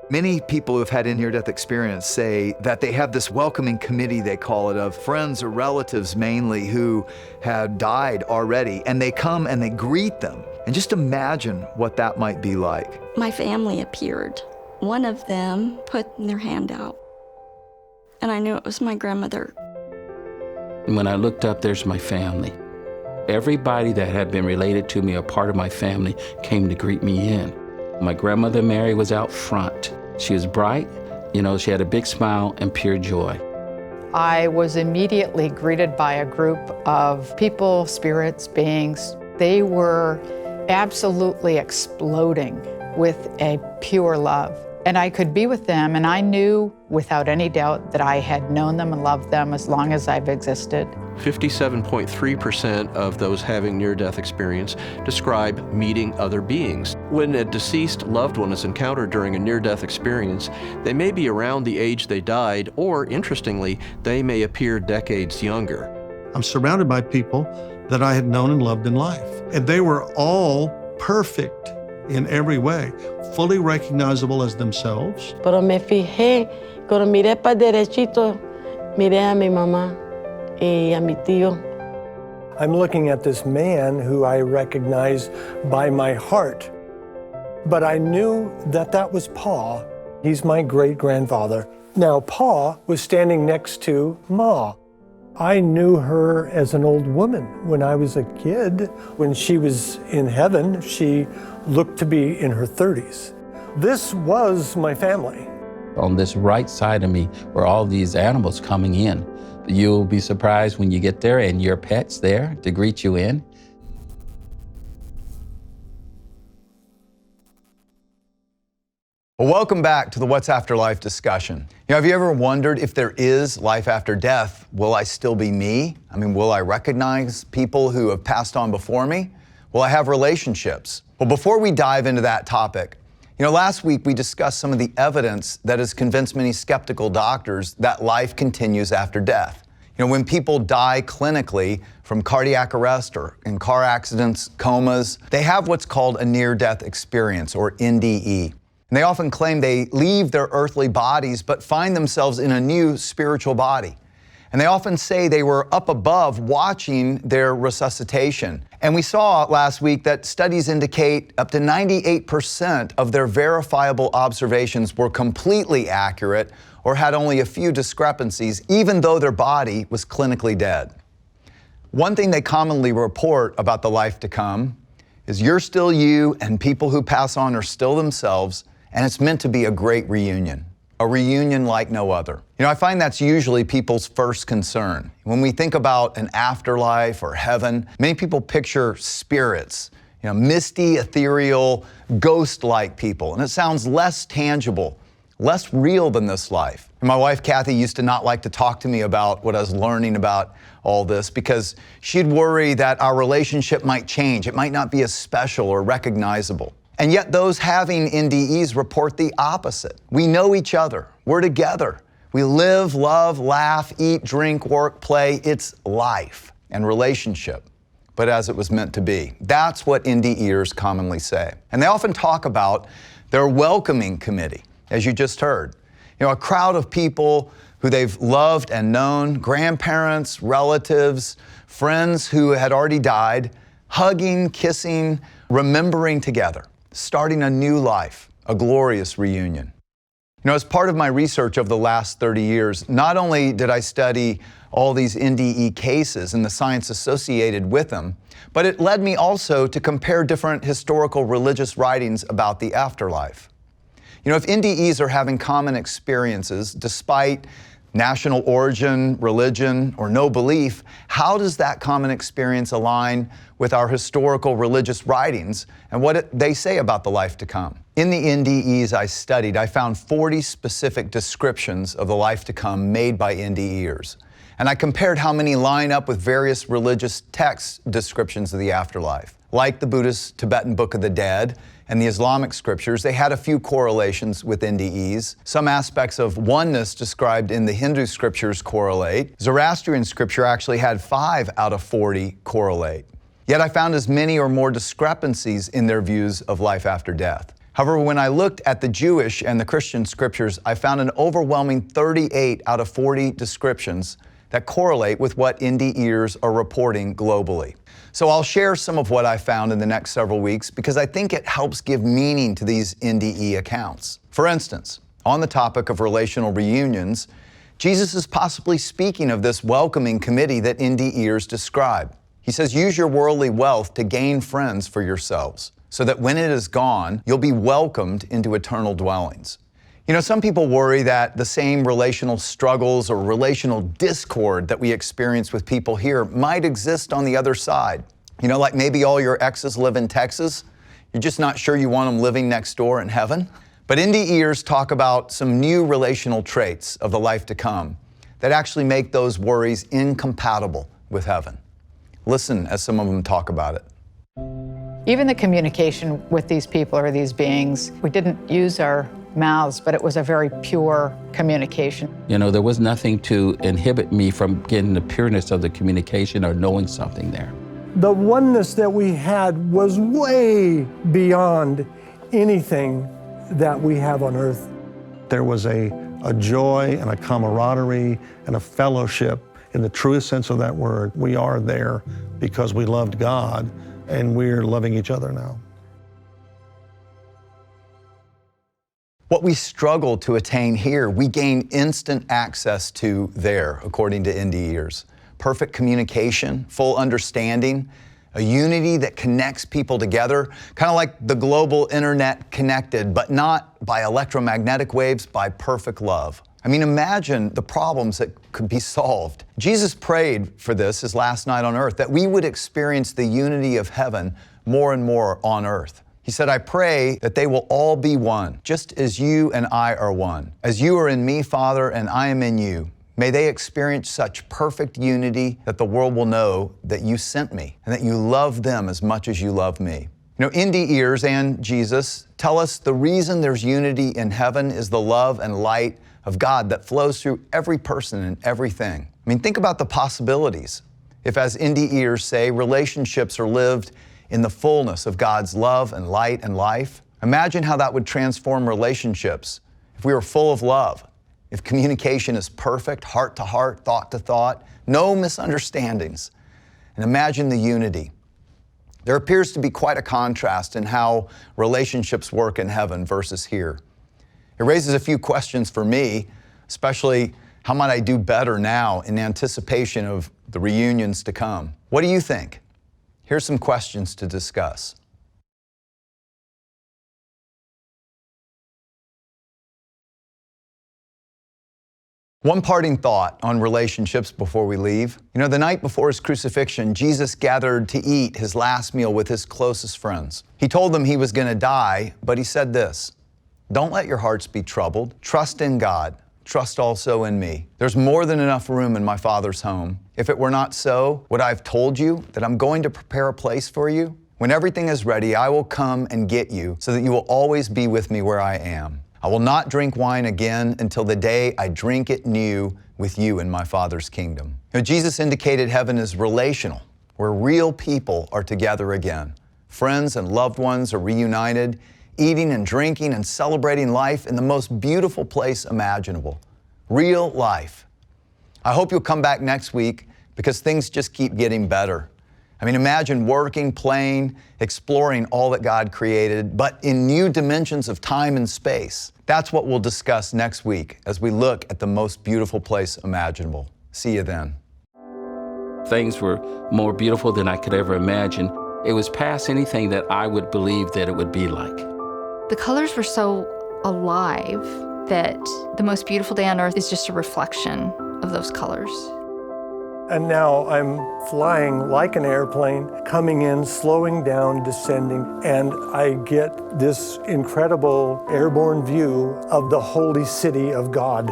Many people who have had a near-death experience say that they have this welcoming committee, they call it, of friends or relatives mainly who had died already, and they come and they greet them. And just imagine what that might be like. My family appeared. One of them put their hand out, and I knew it was my grandmother. When I looked up, there's my family. Everybody that had been related to me, a part of my family, came to greet me in. My grandmother Mary was out front. She was bright, she had a big smile and pure joy. I was immediately greeted by a group of people, spirits, beings. They were absolutely exploding with a pure love. And I could be with them, and I knew without any doubt that I had known them and loved them as long as I've existed. 57.3% of those having near-death experience describe meeting other beings. When a deceased loved one is encountered during a near-death experience, they may be around the age they died, or interestingly, they may appear decades younger. I'm surrounded by people that I had known and loved in life, and they were all perfect in every way, fully recognizable as themselves. Pero me fijé, cuando miré para derechito, miré a mi mamá y a mi tío. I'm looking at this man who I recognize by my heart, but I knew that that was Pa. He's my great-grandfather. Now, Pa was standing next to Ma. I knew her as an old woman when I was a kid. When she was in heaven, she looked to be in her 30s. This was my family. On this right side of me were all these animals coming in. You'll be surprised when you get there and your pet's there to greet you in. Well, welcome back to the What's After Life discussion. Have you ever wondered if there is life after death? Will I still be me? Will I recognize people who have passed on before me? Will I have relationships? Well, before we dive into that topic, last week we discussed some of the evidence that has convinced many skeptical doctors that life continues after death. When people die clinically from cardiac arrest or in car accidents, comas, they have what's called a near-death experience, or NDE. And they often claim they leave their earthly bodies but find themselves in a new spiritual body. And they often say they were up above watching their resuscitation. And we saw last week that studies indicate up to 98% of their verifiable observations were completely accurate or had only a few discrepancies, even though their body was clinically dead. One thing they commonly report about the life to come is you're still you and people who pass on are still themselves, and it's meant to be a great reunion. A reunion like no other. I find that's usually people's first concern. When we think about an afterlife or heaven, many people picture spirits, misty, ethereal, ghost-like people. And it sounds less tangible, less real than this life. And my wife, Kathy, used to not like to talk to me about what I was learning about all this because she'd worry that our relationship might change. It might not be as special or recognizable. And yet those having NDEs report the opposite. We know each other. We're together. We live, love, laugh, eat, drink, work, play. It's life and relationship, but as it was meant to be. That's what NDEers commonly say. And they often talk about their welcoming committee, as you just heard. A crowd of people who they've loved and known, grandparents, relatives, friends who had already died, hugging, kissing, remembering together, starting a new life, a glorious reunion. As part of my research over the last 30 years, not only did I study all these NDE cases and the science associated with them, but it led me also to compare different historical religious writings about the afterlife. If NDEs are having common experiences despite national origin, religion, or no belief, how does that common experience align with our historical religious writings and what they say about the life to come? In the NDEs I studied, I found 40 specific descriptions of the life to come made by NDEers. And I compared how many line up with various religious text descriptions of the afterlife. Like the Buddhist Tibetan Book of the Dead and the Islamic scriptures, they had a few correlations with NDEs. Some aspects of oneness described in the Hindu scriptures correlate. Zoroastrian scripture actually had 5 out of 40 correlate. Yet I found as many or more discrepancies in their views of life after death. However, when I looked at the Jewish and the Christian scriptures, I found an overwhelming 38 out of 40 descriptions that correlate with what NDEers are reporting globally. So I'll share some of what I found in the next several weeks because I think it helps give meaning to these NDE accounts. For instance, on the topic of relational reunions, Jesus is possibly speaking of this welcoming committee that NDEers describe. He says, use your worldly wealth to gain friends for yourselves, so that when it is gone, you'll be welcomed into eternal dwellings. You know, some people worry that the same relational struggles or relational discord that we experience with people here might exist on the other side. You know, like maybe all your exes live in Texas. You're just not sure you want them living next door in heaven. But NDEers talk about some new relational traits of the life to come that actually make those worries incompatible with heaven. Listen as some of them talk about it. Even the communication with these people or these beings, we didn't use our mouths, but it was a very pure communication. You know, there was nothing to inhibit me from getting the pureness of the communication or knowing something there. The oneness that we had was way beyond anything that we have on earth. There was a joy and a camaraderie and a fellowship in the truest sense of that word. We are there because we loved God and we're loving each other now. What we struggle to attain here, we gain instant access to there, according to NDEers. Perfect communication, full understanding, a unity that connects people together, kind of like the global internet connected, but not by electromagnetic waves, by perfect love. I mean, imagine the problems that could be solved. Jesus prayed for this his last night on earth, that we would experience the unity of heaven more and more on earth. He said, I pray that they will all be one, just as you and I are one. As you are in me, Father, and I am in you, may they experience such perfect unity that the world will know that you sent me and that you love them as much as you love me. You know, NDEers and Jesus tell us the reason there's unity in heaven is the love and light of God that flows through every person and everything. I mean, think about the possibilities. If, as NDEers say, relationships are lived in the fullness of God's love and light and life, imagine how that would transform relationships if we were full of love, if communication is perfect, heart to heart, thought to thought, no misunderstandings. And imagine the unity. There appears to be quite a contrast in how relationships work in heaven versus here. It raises a few questions for me, especially how might I do better now in anticipation of the reunions to come? What do you think? Here's some questions to discuss. One parting thought on relationships before we leave. You know, the night before his crucifixion, Jesus gathered to eat his last meal with his closest friends. He told them he was going to die, but he said this, don't let your hearts be troubled. Trust in God. Trust also in me. There's more than enough room in my Father's home. If it were not so, would I have told you that I'm going to prepare a place for you? When everything is ready, I will come and get you so that you will always be with me where I am. I will not drink wine again until the day I drink it new with you in my Father's kingdom. You know, Jesus indicated heaven is relational, where real people are together again. Friends and loved ones are reunited, eating and drinking and celebrating life in the most beautiful place imaginable. Real life. I hope you'll come back next week because things just keep getting better. I mean, imagine working, playing, exploring all that God created, but in new dimensions of time and space. That's what we'll discuss next week as we look at the most beautiful place imaginable. See you then. Things were more beautiful than I could ever imagine. It was past anything that I would believe that it would be like. The colors were so alive that the most beautiful day on earth is just a reflection of those colors. And now I'm flying like an airplane, coming in, slowing down, descending, and I get this incredible airborne view of the holy city of God.